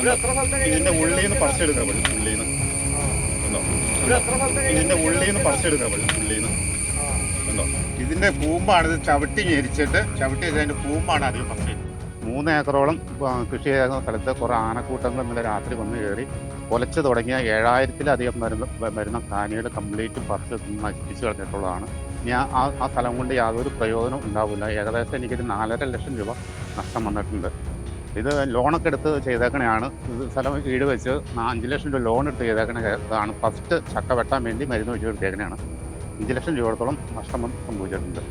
ഇതിന്റെ ഉള്ളിൽ നിന്ന് പറിച്ചെടുക്കാൻ പറ്റും. ഉള്ളിൽ നിന്ന് ഇതിന്റെ ഉള്ളിൽ നിന്ന് പറിച്ചെടുക്കാൻ പറ്റും. ഉള്ളിൽ നിന്ന് ഉണ്ടോ? ഇതിന്റെ കൂമ്പാണ് ഇത് ചവിട്ടി അതിന്റെ കൂമ്പാണ് അധികം പറിച്ചത്. 3 ഏക്കറോളം കൃഷി ചെയ്യുന്ന സ്ഥലത്ത് കുറേ ആനക്കൂട്ടങ്ങൾ ഇന്നലെ രാത്രി വന്ന് കയറി കൊലച്ച് തുടങ്ങിയ 7000-ലധികം വരുന്ന കാനികൾ കംപ്ലീറ്റ് പറിച്ച് നശിപ്പിച്ച് കളഞ്ഞിട്ടുള്ളതാണ്. ഞാൻ ആ സ്ഥലം കൊണ്ട് യാതൊരു പ്രയോജനം ഉണ്ടാവില്ല. ഏകദേശം എനിക്കൊരു 4.5 ലക്ഷം രൂപ നഷ്ടം വന്നിട്ടുണ്ട്. ഇത് ലോണൊക്കെ എടുത്ത് ചെയ്തേക്കണെയാണ്. ഇത് സ്ഥലം ഈട് വെച്ച് 5 ലക്ഷം രൂപ ലോൺ എടുത്ത് ചെയ്തേക്കണതാണ്. ഫസ്റ്റ് ചക്ക വെട്ടാൻ വേണ്ടി മരുന്ന് വെച്ച് എടുത്തേക്കണെയാണ്. 5 ലക്ഷം രൂപയോളം നഷ്ടം സംഭവിച്ചിട്ടുണ്ട്.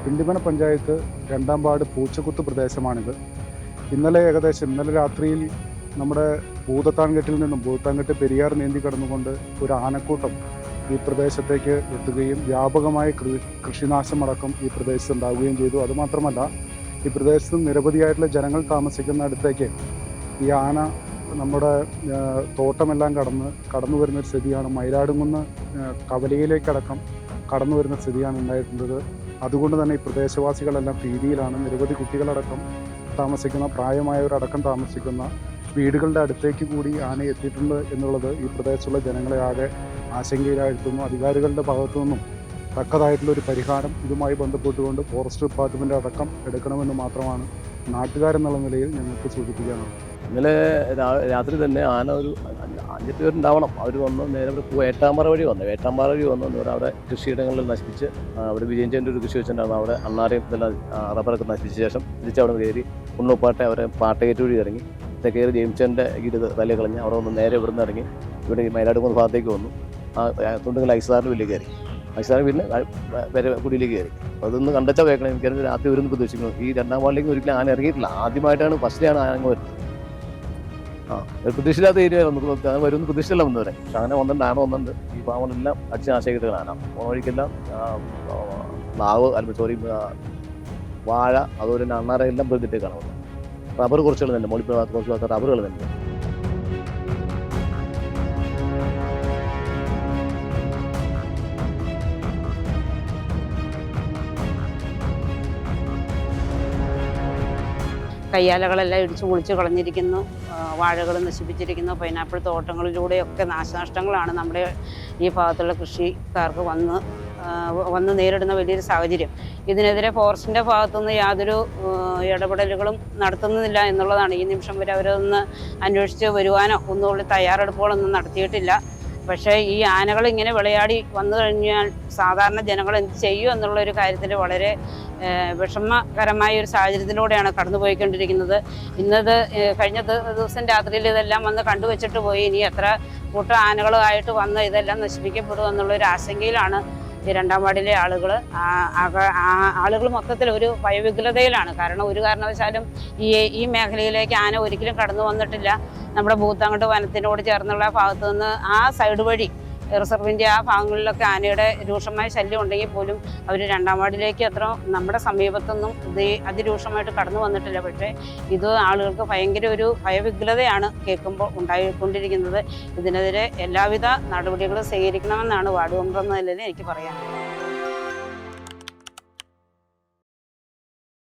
പിണ്ടിമന പഞ്ചായത്ത് 2-ാം വാർഡ് പൂച്ചക്കുത്ത് പ്രദേശമാണിത്. ഇന്നലെ രാത്രിയിൽ നമ്മുടെ ഭൂതത്താൻകെട്ടിൽ നിന്നും ഭൂതത്താൻകെട്ട് പെരിയാർ നീന്തി കടന്നുകൊണ്ട് ഒരു ആനക്കൂട്ടം ഈ പ്രദേശത്തേക്ക് എത്തുകയും വ്യാപകമായ കൃഷിനാശമടക്കം ഈ പ്രദേശത്ത് ഉണ്ടാവുകയും ചെയ്തു. അതുമാത്രമല്ല, ഈ പ്രദേശത്ത് നിരവധിയായിട്ടുള്ള ജനങ്ങൾ താമസിക്കുന്ന അടുത്തേക്ക് ഈ ആന നമ്മുടെ തോട്ടമെല്ലാം കടന്നു വരുന്നൊരു സ്ഥിതിയാണ്. മയിലാടുംകുന്ന് കവലയിലേക്കടക്കം കടന്നു വരുന്ന സ്ഥിതിയാണ് ഉണ്ടായിട്ടുള്ളത്. അതുകൊണ്ട് തന്നെ ഈ പ്രദേശവാസികളെല്ലാം ഭീതിയിലാണ്. നിരവധി കുട്ടികളടക്കം താമസിക്കുന്ന, പ്രായമായവരടക്കം താമസിക്കുന്ന വീടുകളുടെ അടുത്തേക്ക് കൂടി ആന എത്തിയിട്ടുണ്ട് എന്നുള്ളത് ഈ പ്രദേശത്തുള്ള ജനങ്ങളെ ആകെ ആശങ്കയിലാഴ്ത്തുന്നു. അധികാരികളുടെ ഭാഗത്തു നിന്നും തക്കതായിട്ടുള്ളൊരു പരിഹാരം ഇതുമായി ബന്ധപ്പെട്ടുകൊണ്ട് ഫോറസ്റ്റ് ഡിപ്പാർട്ട്മെൻ്റ് അടക്കം എടുക്കണമെന്ന് മാത്രമാണ് നാട്ടുകാരെന്നുള്ള നിലയിൽ ഞങ്ങൾക്ക് സൂചിപ്പിക്കാനുള്ളത്. ഇന്നലെ രാത്രി തന്നെ ആന ഒരു 5 പേരുണ്ടാവണം. അവർ വന്ന് നേരെ വേട്ടാമ്പാറ വഴി വന്നു അവിടെ കൃഷിയിടങ്ങളിൽ നശിപ്പിച്ച് അവിടെ വിജയൻ്റെ ഒരു കൃഷി വെച്ചിട്ടുണ്ടായിരുന്നു. അവിടെ അണ്ണാരെയും ഇതെല്ലാം റബ്ബറൊക്കെ നശിപ്പിച്ച ശേഷം തിരിച്ചവിടെ കയറി കുണ്ണുപ്പാട്ടെ അവരെ പാട്ടകേറ്റ് വഴി ഇറങ്ങി കയറി ജെയിംസൻ്റെ ഗീട് തലേ കളഞ്ഞ് അവിടെ വന്ന് നേരെ ഇവിടുന്ന് ഇറങ്ങി ഇവിടെ ഈ മയിലാടുംകുന്ന് ഭാഗത്തേക്ക് വന്നു. തുണ്ടുങ്കൽ ഐസാറിൻ്റെ വീട്ടിലേക്ക് കയറി. ഐസാറിൻ്റെ വീട്ടിൽ വരെ കുടിയിലേക്ക് കയറി. അതൊന്ന് കണ്ടെച്ചാൽ കേൾക്കണം. എനിക്കറിയാം രാത്രി വരുമെന്ന് പ്രതീക്ഷിക്കുന്നു. ഈ 2-ാം വാർഡിലേക്ക് ഒരിക്കലും ആന ഇറങ്ങിയിട്ടില്ല. ആദ്യമായിട്ടാണ് ഫസ്റ്റിലാണ് ആന വരുന്നത്. പ്രതീക്ഷയില്ലാത്ത ഏരിയ നമുക്ക് വരുമെന്ന് പ്രതീക്ഷയില്ല വന്നവരെ. പക്ഷെ അങ്ങനെ വന്നിട്ടുണ്ട്. ഈ പാവങ്ങളെല്ലാം അടിച്ച് നാശമാക്കിയിട്ട് ആന വഴിക്കെല്ലാം വാഴ അതുപോലെ തന്നെ അണ്ണാരെല്ലാം പ്രതിട്ടേ കാണുന്നത്. റബ്ബർ കുറച്ചുകൾ തന്നെ മോളിപ്പുഴ ഭാഗത്ത് കുറച്ച് ഭാഗത്ത് റബ്ബറുകൾ തന്നെ. കയ്യാലകളെല്ലാം ഇടിച്ചു പൊളിച്ച് കളഞ്ഞിരിക്കുന്നു. വാഴകൾ നശിപ്പിച്ചിരിക്കുന്നു. പൈനാപ്പിൾ തോട്ടങ്ങളിലൂടെയൊക്കെ നാശനഷ്ടങ്ങളാണ് നമ്മുടെ ഈ ഭാഗത്തുള്ള കൃഷിക്കാർക്ക് വന്ന് നേരിടുന്ന വലിയൊരു സാഹചര്യം. ഇതിനെതിരെ ഫോറസ്റ്റിൻ്റെ ഭാഗത്തുനിന്ന് യാതൊരു ഇടപെടലുകളും നടത്തുന്നില്ല എന്നുള്ളതാണ്. ഈ നിമിഷം വരെ അവരൊന്ന് അന്വേഷിച്ച് വരുവാനോ ഒന്നുകൂടി തയ്യാറെടുപ്പുകളൊന്നും നടത്തിയിട്ടില്ല. പക്ഷേ ഈ ആനകൾ ഇങ്ങനെ വിളയാടി വന്നു കഴിഞ്ഞാൽ സാധാരണ ജനങ്ങൾ എന്ത് ചെയ്യും എന്നുള്ളൊരു കാര്യത്തിൽ വളരെ വിഷമകരമായ ഒരു സാഹചര്യത്തിലൂടെയാണ് കടന്നുപോയിക്കൊണ്ടിരിക്കുന്നത്. കഴിഞ്ഞ ദിവസം രാത്രിയിൽ ഇതെല്ലാം വന്ന് കണ്ടുവച്ചിട്ട് പോയി. ഇനി എത്ര കൂട്ടം ആനകളുമായിട്ട് വന്ന് ഇതെല്ലാം നശിപ്പിക്കപ്പെടും എന്നുള്ളൊരു ആശങ്കയിലാണ് ഈ 2-ാം വാർഡിലെ ആളുകൾ മൊത്തത്തിൽ ഒരു ഭയവിഹ്വലതയിലാണ്. കാരണം ഒരു കാരണവശാലും ഈ മേഖലയിലേക്ക് ആന ഒരിക്കലും കടന്നു വന്നിട്ടില്ല. നമ്മുടെ ഭൂതത്താൻകെട്ട് വനത്തിനോട് ചേർന്നുള്ള ഭാഗത്തു നിന്ന് ആ സൈഡ് വഴി റിസർവിൻ്റെ ആ ഭാഗങ്ങളിലൊക്കെ ആനയുടെ രൂക്ഷമായ ശല്യം ഉണ്ടെങ്കിൽ പോലും അവർ 2-ാം വാർഡിലേക്ക് അത്ര നമ്മുടെ സമീപത്തൊന്നും ഇത് അതിരൂക്ഷമായിട്ട് കടന്നു വന്നിട്ടില്ല. പക്ഷേ ഇത് ആളുകൾക്ക് ഭയങ്കര ഒരു ഭയവിഹ്വലതയാണ് കേൾക്കുമ്പോൾ ഉണ്ടായിക്കൊണ്ടിരിക്കുന്നത്. ഇതിനെതിരെ എല്ലാവിധ നടപടികളും സ്വീകരിക്കണമെന്നാണ് വാർഡ് മെമ്പർ എന്ന നിലയിൽ എനിക്ക് പറയാനുള്ളത്.